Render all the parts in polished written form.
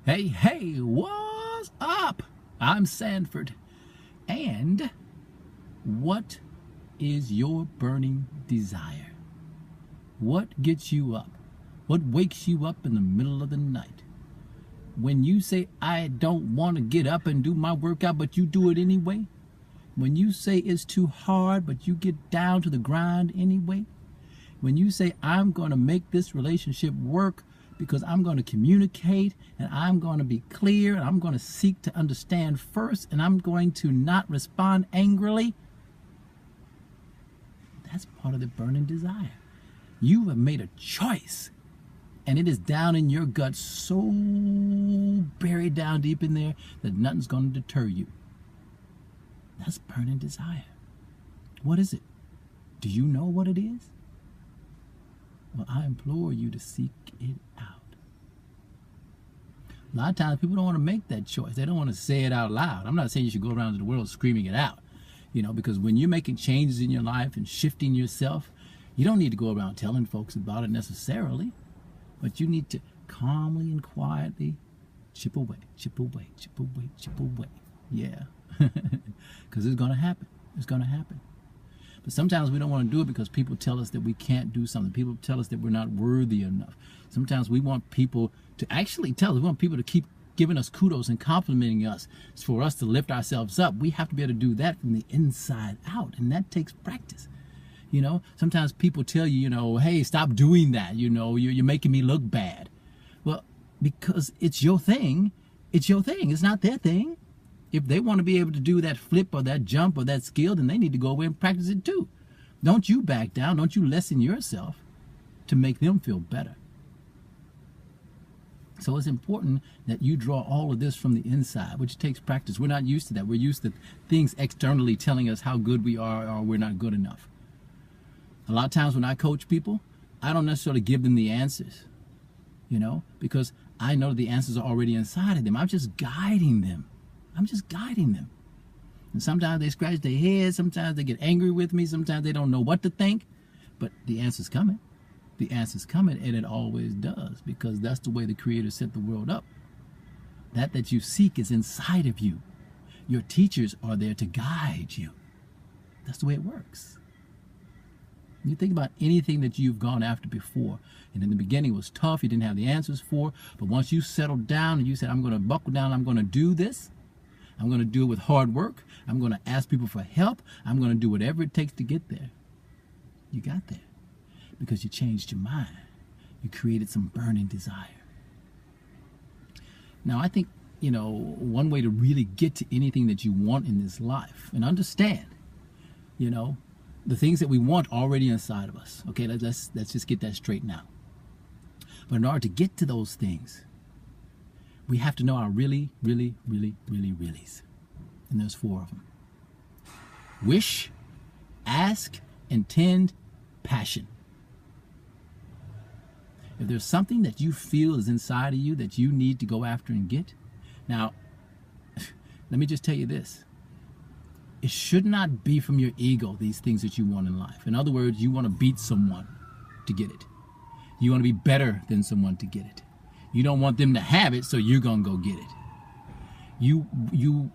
Hey, hey, what's up? I'm Sanford. And what is your burning desire? What gets you up? What wakes you up in the middle of the night? When you say, I don't want to get up and do my workout, but you do it anyway? When you say it's too hard, but you get down to the grind anyway? When you say, I'm going to make this relationship work because I'm going to communicate and I'm going to be clear and I'm going to seek to understand first and I'm going to not respond angrily, that's part of the burning desire. You have made a choice and it is down in your gut, so buried down deep in there that nothing's going to deter you. That's burning desire. What is it? Do you know what it is? Well, I implore you to seek it out. A lot of times people don't want to make that choice. They don't want to say it out loud. I'm not saying you should go around the world screaming it out, because when you're making changes in your life and shifting yourself, you don't need to go around telling folks about it necessarily, but you need to calmly and quietly chip away, chip away, chip away, chip away. Yeah, because it's going to happen. It's going to happen. But sometimes we don't want to do it because people tell us that we can't do something. People tell us that we're not worthy enough. Sometimes we want people to actually tell us. We want people to keep giving us kudos and complimenting us. It's for us to lift ourselves up. We have to be able to do that from the inside out, and that takes practice. Sometimes people tell you, hey, stop doing that. You're making me look bad. Well, because it's your thing. It's your thing. It's not their thing. If they want to be able to do that flip or that jump or that skill, then they need to go away and practice it too. Don't you back down. Don't you lessen yourself to make them feel better. So it's important that you draw all of this from the inside, which takes practice. We're not used to that. We're used to things externally telling us how good we are or we're not good enough. A lot of times when I coach people, I don't necessarily give them the answers, because I know the answers are already inside of them. I'm just guiding them. I'm just guiding them. And sometimes they scratch their heads. Sometimes they get angry with me. Sometimes they don't know what to think. But the answer's coming. The answer's coming, and it always does, because that's the way the Creator set the world up. That you seek is inside of you. Your teachers are there to guide you. That's the way it works. You think about anything that you've gone after before, and in the beginning it was tough, you didn't have the answers for, but once you settled down and you said, I'm going to buckle down, I'm going to do this, I'm going to do it with hard work, I'm going to ask people for help, I'm going to do whatever it takes to get there. You got there because you changed your mind. You created some burning desire. Now, I think, one way to really get to anything that you want in this life and understand, the things that we want already inside of us. Okay, let's just get that straight now. But in order to get to those things, we have to know our really, really, really, really, reallys. And there's 4 of them. Wish, ask, intend, passion. If there's something that you feel is inside of you that you need to go after and get, now, let me just tell you this. It should not be from your ego, these things that you want in life. In other words, you want to beat someone to get it. You want to be better than someone to get it. You don't want them to have it, so you're going to go get it. You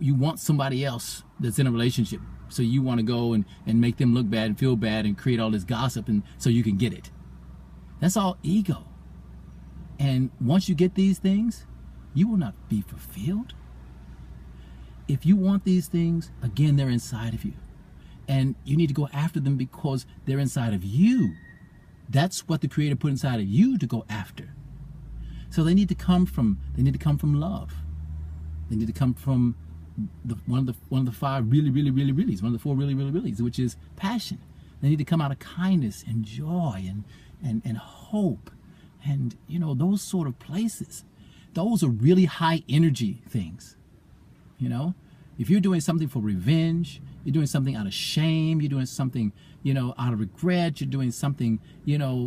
want somebody else that's in a relationship, so you want to go and make them look bad and feel bad and create all this gossip and so you can get it. That's all ego. And once you get these things, you will not be fulfilled. If you want these things, again, they're inside of you. And you need to go after them because they're inside of you. That's what the Creator put inside of you to go after. So they need to come from love. They need to come from one of the 5 really, really, really, reallys, one of the 4 really, really, reallys, which is passion. They need to come out of kindness and joy and hope and those sort of places. Those are really high energy things. If you're doing something for revenge, you're doing something out of shame, you're doing something, out of regret, you're doing something,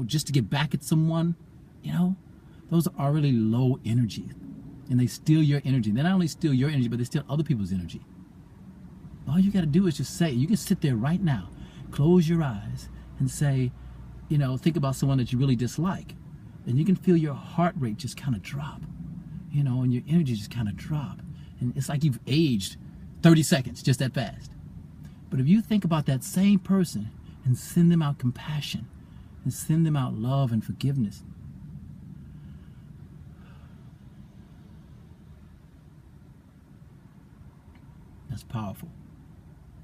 just to get back at someone, those are really low energy. And they steal your energy. They not only steal your energy, but they steal other people's energy. All you got to do is just say, you can sit there right now, close your eyes and say, think about someone that you really dislike. And you can feel your heart rate just kind of drop. you know, and your energy just kind of drop. And it's like you've aged 30 seconds, just that fast. But if you think about that same person and send them out compassion and send them out love and forgiveness, that's powerful.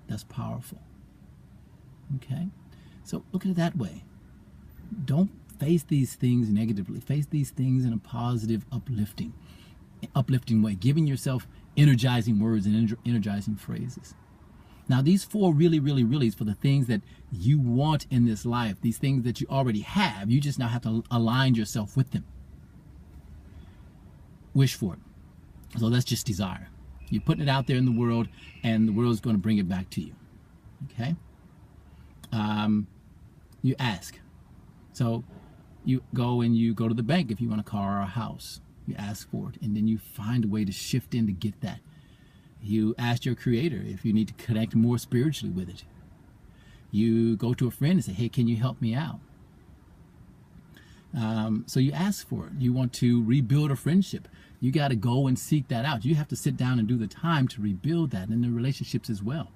That's powerful. Okay? So look at it that way. Don't face these things negatively. Face these things in a positive, uplifting way, giving yourself energizing words and energizing phrases. Now, these 4 really, really, really is for the things that you want in this life, these things that you already have. You just now have to align yourself with them. Wish for it. So that's just desire. You're putting it out there in the world, and the world is going to bring it back to you. Okay? You ask. So you go to the bank if you want a car or a house. You ask for it, and then you find a way to shift in to get that. You ask your creator if you need to connect more spiritually with it. You go to a friend and say, hey, can you help me out? So you ask for it. You want to rebuild a friendship. You got to go and seek that out. You have to sit down and do the time to rebuild that in the relationships as well.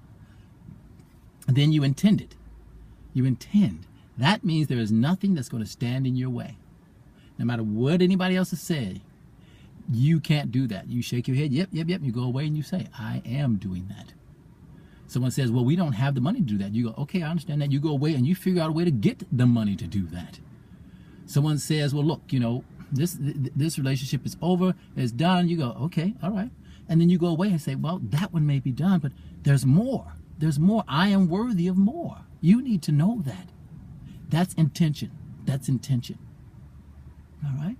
And then you intend it. You intend. That means there is nothing that's going to stand in your way. No matter what anybody else has said, you can't do that. You shake your head, yep. You go away and you say, I am doing that. Someone says, well, we don't have the money to do that. You go, okay, I understand that. You go away and you figure out a way to get the money to do that. Someone says, well, look, you know, this relationship is over, it's done. You go, okay, all right. And then you go away and say, well, that one may be done, but there's more. There's more. I am worthy of more. You need to know that. That's intention. That's intention. All right?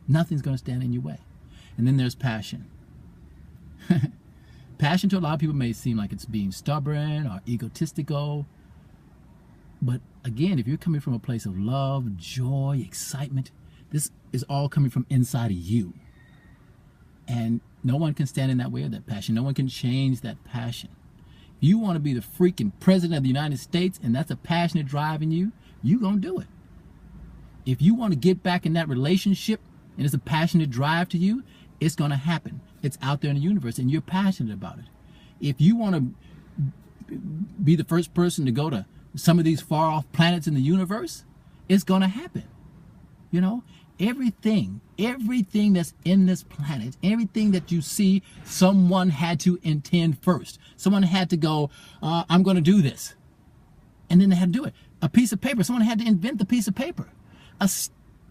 Nothing's going to stand in your way. And then there's passion. Passion to a lot of people may seem like it's being stubborn or egotistical. But again, if you're coming from a place of love, joy, excitement, this is all coming from inside of you. And no one can stand in that way of that passion. No one can change that passion. If you want to be the freaking president of the United States and that's a passionate drive in you, you're going to do it. If you want to get back in that relationship and it's a passionate drive to you, it's going to happen. It's out there in the universe and you're passionate about it. If you want to be the first person to go to some of these far off planets in the universe, it's going to happen. You know, everything that's in this planet, everything that you see, someone had to intend first. Someone had to go, I'm going to do this. And then they had to do it. A piece of paper, someone had to invent the piece of paper.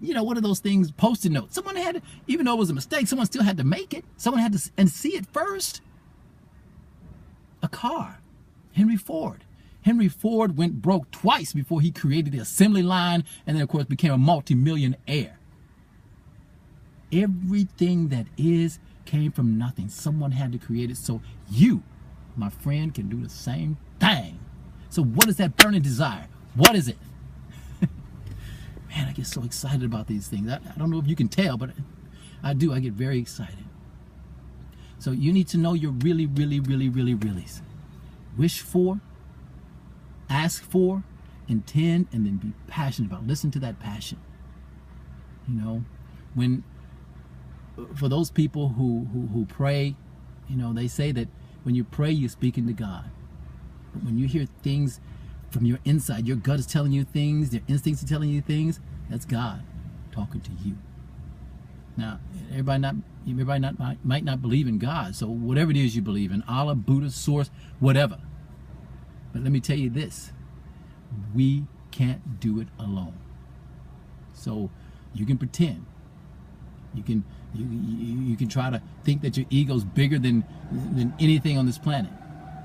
What are those things, Post-it notes? Someone had to, even though it was a mistake, someone still had to make it. Someone had to and see it first. A car, Henry Ford. Henry Ford went broke twice before he created the assembly line and then, of course, became a multi-millionaire. Everything that is came from nothing. Someone had to create it. So you, my friend, can do the same thing. So what is that burning desire? What is it? Man, I get so excited about these things. I don't know if you can tell, but I do. I get very excited. So you need to know your really, really, really, really, reallys. Wish for, ask for, intend, and then be passionate about. Listen to that passion. You know, for those people who pray, you know, they say that when you pray, you're speaking to God. But when you hear things from your inside, your gut is telling you things, your instincts are telling you things, that's God talking to you. Now, everybody might not believe in God, so whatever it is you believe in, Allah, Buddha, Source, whatever. But let me tell you this, we can't do it alone. So you can pretend. You can try to think that your ego's bigger than anything on this planet,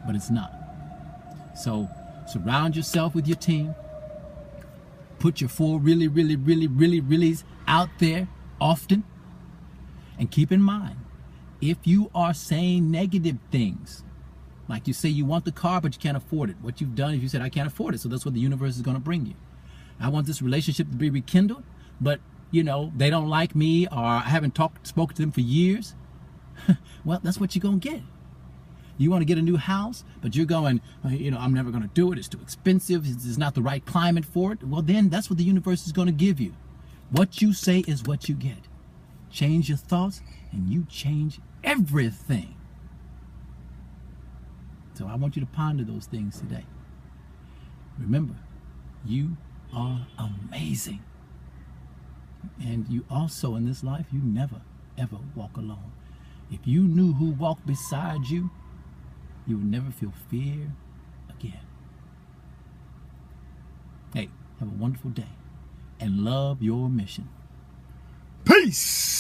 but it's not. So surround yourself with your team. Put your 4 really, really, really, really, reallys out there often. And keep in mind, if you are saying negative things, like you say you want the car but you can't afford it, what you've done is you said, I can't afford it, so that's what the universe is going to bring you. I want this relationship to be rekindled, but you know, they don't like me, or I haven't spoken to them for years. Well, that's what you're going to get. You want to get a new house, but you're going, I'm never going to do it. It's too expensive. It's not the right climate for it. Well, then that's what the universe is going to give you. What you say is what you get. Change your thoughts, and you change everything. So I want you to ponder those things today. Remember, you are amazing. And you also, in this life, you never, ever walk alone. If you knew who walked beside you, you would never feel fear again. Hey, have a wonderful day and love your mission. Peace.